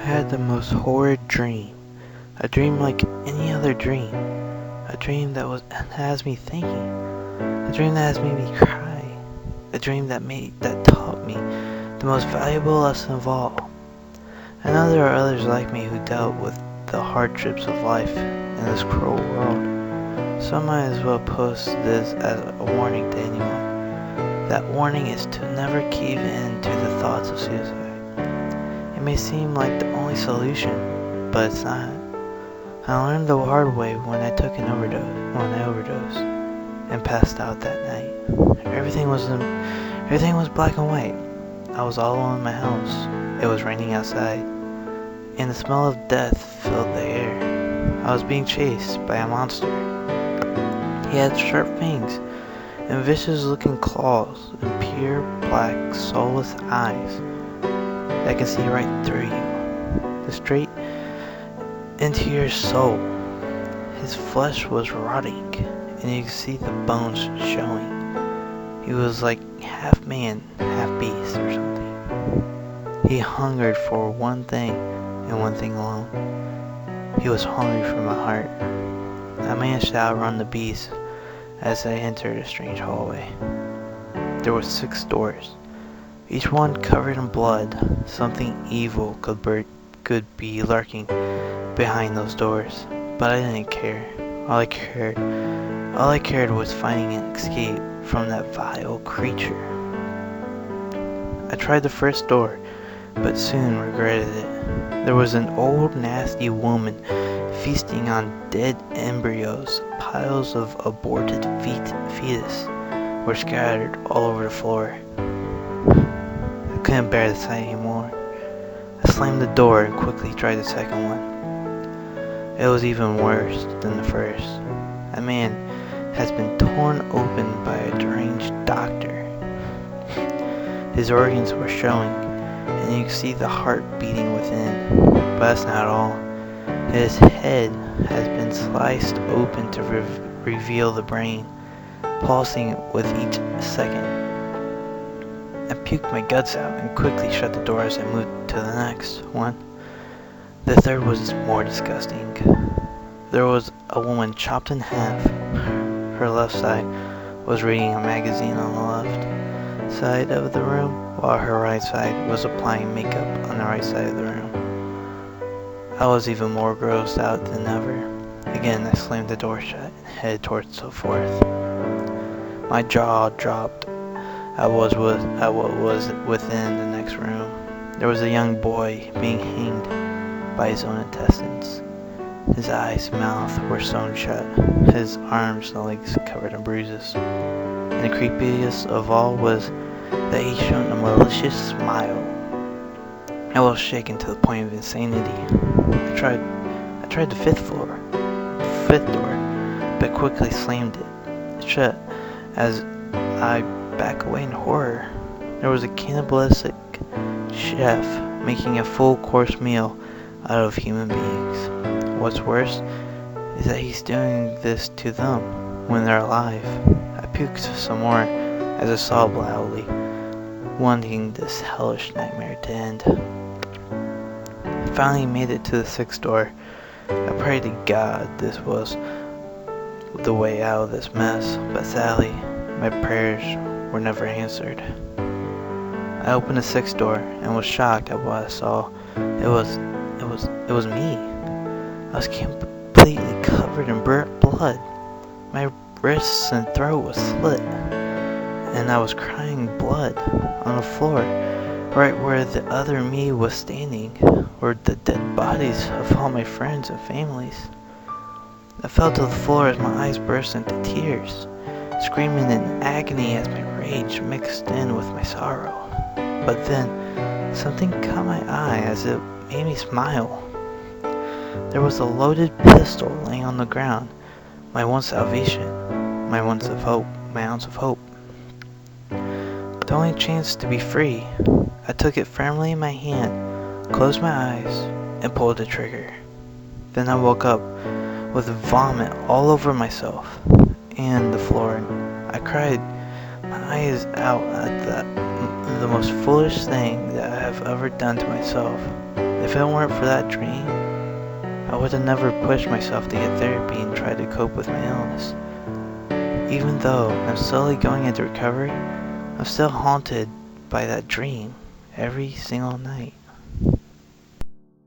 had the most horrid dream. A dream like any other dream. A dream that has me thinking. A dream that has made me cry. A dream that taught me the most valuable lesson of all. I know there are others like me who dealt with the hardships of life in this cruel world. So I might as well post this as a warning to anyone. That warning is to never cave in to the thoughts of suicide. It may seem like the only solution, but it's not. I learned the hard way when I overdosed and passed out that night. Everything was black and white. I was all alone in my house. It was raining outside, and the smell of death filled the air. I was being chased by a monster. He had sharp fangs and vicious-looking claws and pure black, soulless eyes that can see right through you, straight into your soul. His flesh was rotting, and you could see the bones showing. He was like half man, half beast or something. He hungered for one thing, and one thing alone. He was hungry for my heart. I managed to outrun the beast as I entered a strange hallway. There were 6 doors, each one covered in blood. Something evil could be lurking behind those doors, but I didn't care. All I cared was finding an escape from that vile creature. I tried the first door, but soon regretted it. There was an old, nasty woman feasting on dead embryos. Piles of aborted fetus were scattered all over the floor. I couldn't bear the sight anymore. I slammed the door and quickly tried the second one. It was even worse than the first. A man has been torn open by a deranged doctor. His organs were showing, and you could see the heart beating within. But that's not all. His head has been sliced open to reveal the brain, pulsing with each second. I puked my guts out and quickly shut the door as I moved to the next one. The third was more disgusting. There was a woman chopped in half. Her left side was reading a magazine on the left side of the room, while her right side was applying makeup on the right side of the room. I was even more grossed out than ever. Again, I slammed the door shut and headed towards the fourth. My jaw dropped at what was within the next room. There was a young boy being hanged by his own intestines. His eyes and mouth were sewn shut, his arms and legs covered in bruises. And the creepiest of all was that he showed a malicious smile. I was shaken to the point of insanity. I tried the fifth door, but quickly slammed it shut as I backed away in horror. There was a cannibalistic chef making a full course meal out of human beings. What's worse is that he's doing this to them when they're alive. I puked some more as I sobbed loudly, wanting this hellish nightmare to end. I finally made it to the 6th door. I prayed to God this was the way out of this mess, but sadly, my prayers were never answered. I opened the 6th door and was shocked at what I saw. It was me. I was completely covered in blood. My wrists and throat was slit, and I was crying blood on the floor. Right where the other me was standing were the dead bodies of all my friends and families. I fell to the floor as my eyes burst into tears, screaming in agony as my rage mixed in with my sorrow. But then, something caught my eye as it made me smile. There was a loaded pistol laying on the ground, my one salvation, my ounce of hope. The only chance to be free. I took it firmly in my hand, closed my eyes, and pulled the trigger. Then I woke up with vomit all over myself and the floor. I cried my eyes out at the most foolish thing that I have ever done to myself. If it weren't for that dream, I would have never pushed myself to get therapy and try to cope with my illness. Even though I'm slowly going into recovery, I'm still haunted by that dream every single night.